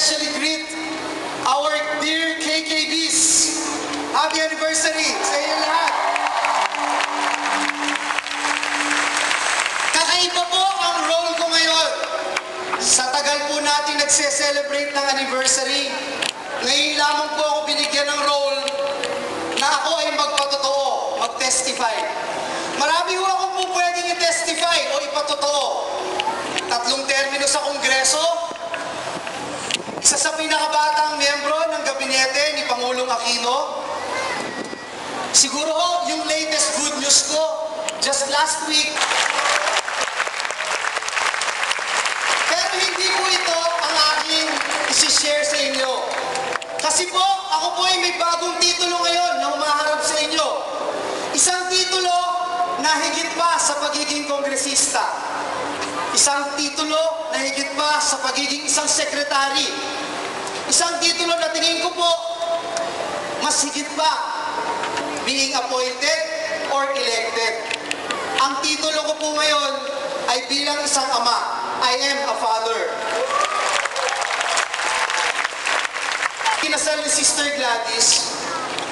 especially greet our dear KKBs. Happy anniversary sa inyo lahat. Kakaiba po ang role ko ngayon. Sa tagal po natin nagse-celebrate ng anniversary, ngayon lamang po ako binigyan ng role na ako ay magpatotoo, mag-testify. Marami po akong po pwedeng i-testify o ipatotoo. 3 termino sa Kongreso, isa sa pinakabatang miyembro ng gabinete ni Pangulong Aquino. Siguro yung latest good news ko, just last week. Pero hindi po ito ang aking isi-share sa inyo. Kasi po, ako po ay may bagong titulo ngayon na humaharap sa inyo. Isang titulo na higit pa sa pagiging kongresista. Isang titulo na higit pa sa pagiging isang sekretary. Isang titulo na tingin ko po, mas higit pa, being appointed or elected. Ang titulo ko po ngayon ay bilang isang ama. I am a father. Kinasal ni Sister Gladys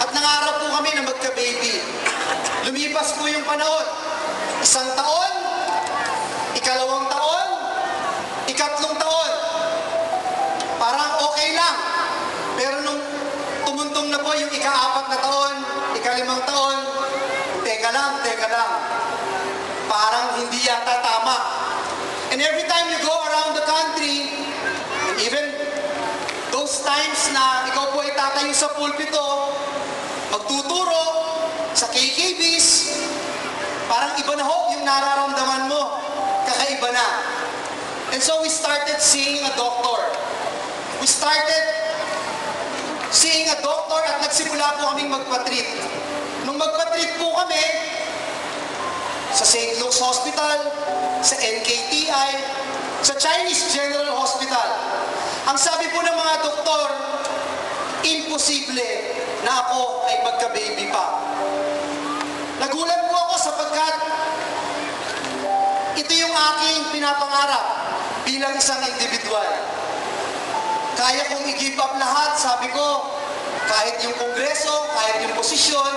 at nangarap po kami na magka-baby. Lumipas po yung panahon. 1 taon, 2 taon, 3 taon. Parang okay lang. Pero nung tumuntong na po yung 4 na taon, 5 taon, teka lang. Parang hindi yata tama. And every time you go around the country, even those times na ikaw po ay tatayo sa pulpito, magtuturo sa KKBs, parang iba na ho yung nararamdaman mo. Kakaiba na. And so we started seeing a doctor. We started seeing a doctor at nagsimula po kaming magpa-treat. Nung magpa-treat po kami, sa St. Luke's Hospital, sa NKTI, sa Chinese General Hospital. Ang sabi po ng mga doktor, imposible na ako ay magka-baby pa. Nagulat po ako sapagkat ito yung aking pinapangarap bilang isang individual. Kaya kong i-give up lahat, sabi ko, kahit yung kongreso, kahit yung posisyon,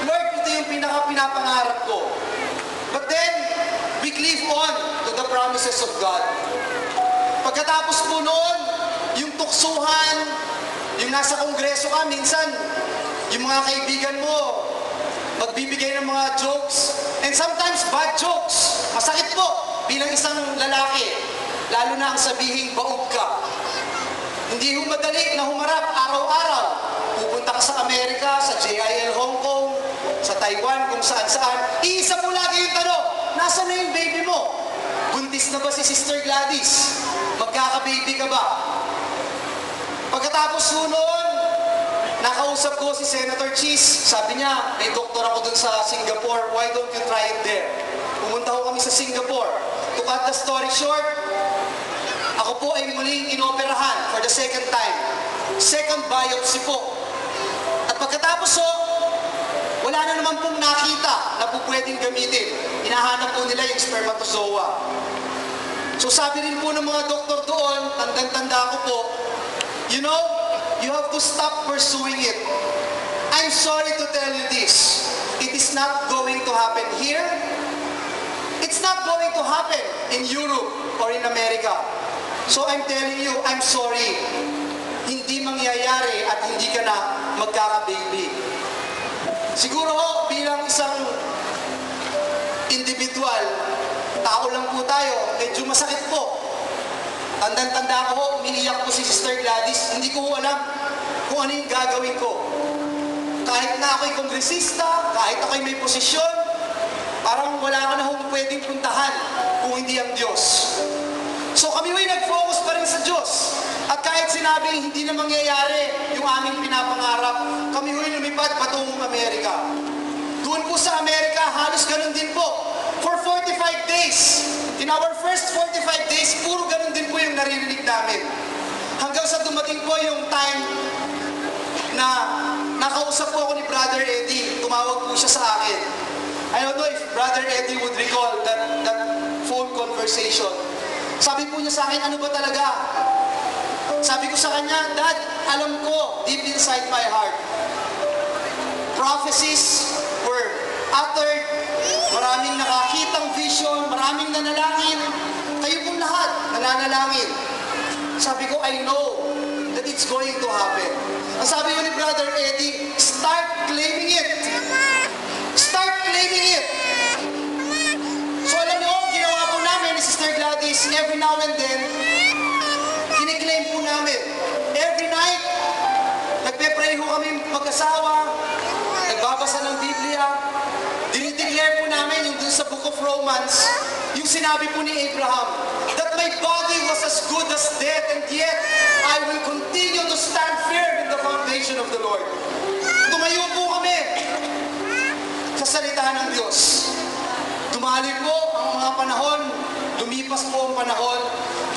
Lord, ito yung pinapangarap ko. But then, we cleave on to the promises of God. Pagkatapos po noon, yung tuksuhan, yung nasa kongreso ka, minsan, yung mga kaibigan mo, magbibigay ng mga jokes, and sometimes bad jokes. Masakit po bilang isang lalaki, lalo na ang sabihing baog ka. Hindi ho madali na humarap araw-araw. Pupunta ka sa Amerika, sa JIL Hong Kong, sa Taiwan, kung saan-saan. Iisa po lagi yung tanong, nasaan na yung baby mo? Buntis na ba si Sister Gladys? Magkaka-baby ka ba? Pagkatapos ho noon, nakausap ko si Senator Cheese. Sabi niya, may doktor ako dun sa Singapore. Why don't you try it there? Pumunta ko kami sa Singapore. To cut the story short, ako po ay muling inoperahan for the second time. Second biopsy po. At pagkatapos wala na naman pong nakita na po pwedeng gamitin. Hinahanap po nila yung spermatozoa. So sabi rin po ng mga doktor doon, tandang-tanda ko po, you know, you have to stop pursuing it. I'm sorry to tell you this. It is not going to happen here. It's not going to happen in Europe or in America. So I'm telling you, I'm sorry. Hindi mangyayari at hindi ka na magkaka-baby. Siguro bilang isang individual, tao lang po tayo, medyo masakit po. Tandang-tanda ko umiiyak po si Sister Gladys, hindi ko alam kung ano yung gagawin ko. Kahit na ako'y kongresista, kahit ako'y may posisyon, parang wala ka na hong pwedeng puntahan kung hindi ang Diyos. So kami ay nag-focus pa rin sa Diyos. At kahit sinabing hindi na mangyayari yung aming pinapangarap, kami ay lumipad patungong Amerika. Doon po sa Amerika, halos ganun din po. For 45 days, in our first 45 days, puro ganun din po yung naririnig namin. Hanggang sa dumating po yung time na nakausap po ako ni Brother Eddie. Tumawag po siya sa akin. I don't know if Brother Eddie would recall that phone conversation. Sabi po niya sa akin, ano ba talaga? Sabi ko sa kanya, Dad, alam ko, deep inside my heart, prophecies were uttered, maraming nakakitang vision, maraming nanalangin, kayo pong lahat nananalangin. Sabi ko, I know that it's going to happen. Ang sabi ko ni Brother Eddie, start claiming it. Start claiming it. So alam niyo, ginawa po namin ni Sister Gladys, every now and then, kiniklaim po namin. Every night, nagpe-pray ho kami mag-asawa, nagbabasa ng Biblia, dinideclare po namin yung dun sa Book of Romans, yung sinabi po ni Abraham, that my body was as good as dead, and yet I will continue to stand firm in the foundation of the Lord. Tumayo po kami sa salita ng Diyos. Dumali po ang mga panahon, lumipas po ang panahon,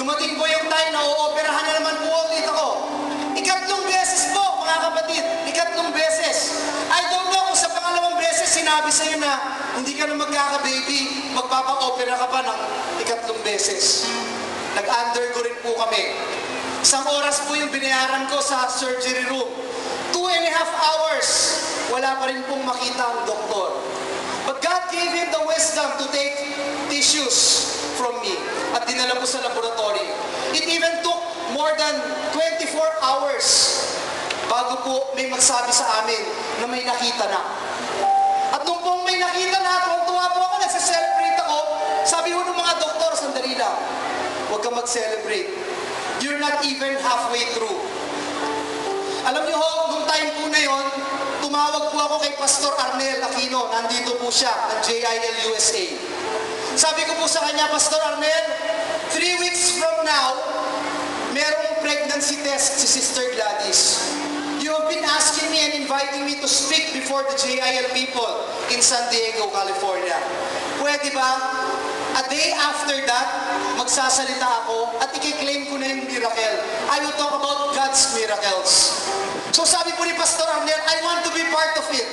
dumating po yung time na ooperahan na naman po ulit ako. Ikatlong beses po, mga kapatid, ikatlong beses. I don't know kung sa pangalawang beses sinabi sa'yo na hindi ka na magkaka-baby, magpapa-opera ka pa ng ikatlong beses. Nag-undergo rin po kami. Isang oras po yung binayaran ko sa surgery room. 2.5 hours, wala pa rin pong makita ang doktor. But God gave him the wisdom to take tissues from me at dinala po sa laboratory. It even took more than 24 hours bago po may magsabi sa amin na may nakita na. At nung pong may nakita na, tuwang-tuwa po ako, nagsa-celebrate ako. Sabi ho ng mga doktor, sandali lang, huwag kang mag-celebrate. You're not even halfway through. Alam niyo ho, nung time po na yon, tumawag po ako kay Pastor Arnel Aquino, nandito po siya, ng JIL USA. Sabi ko po sa kanya, Pastor Arnel, 3 weeks from now, merong pregnancy test si Sister Gladys. You have been asking me and inviting me to speak before the JIL people in San Diego, California. Pwede ba? A day after that, magsasalita ako at i-claim ko na yung miracle. I will talk about God's miracles. So sabi po ni Pastor Arnel, I want to be part of it.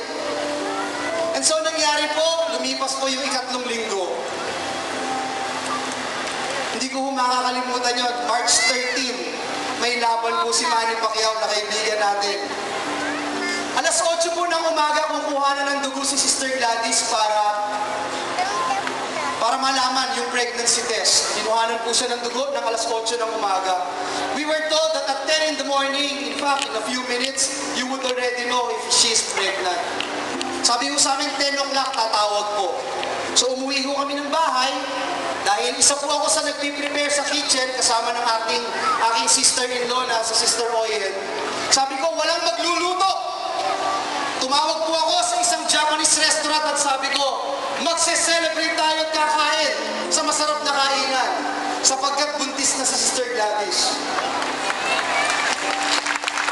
And so nangyari po, lumipas po yung ikatlong linggo. Hindi ko makakalimutan yun. March 13, may laban po si Manny Pacquiao na kaibigan natin. Alas 8 po ng umaga, kukuha na ng dugo si Sister Gladys para malaman yung pregnancy test. Kinuhanan po siya ng dugo ng alas 8 ng umaga. We were told that at 10 in the morning, in fact, in a few minutes, you would already know if she's pregnant. Sabi ko sa amin, 10 o'clock, tatawag po. So umuwi ko kami ng bahay, dahil isa po ako sa nagpiprepare sa kitchen, kasama ng aking sister-in-law na sa Sister Oyen. Sabi ko, walang magluluto. Tumawag po ako sa isang Japanese restaurant at sabi ko, magse-celebrate tayo at kakain sa masarap na kainan sapagkat buntis na si Sister Gladys.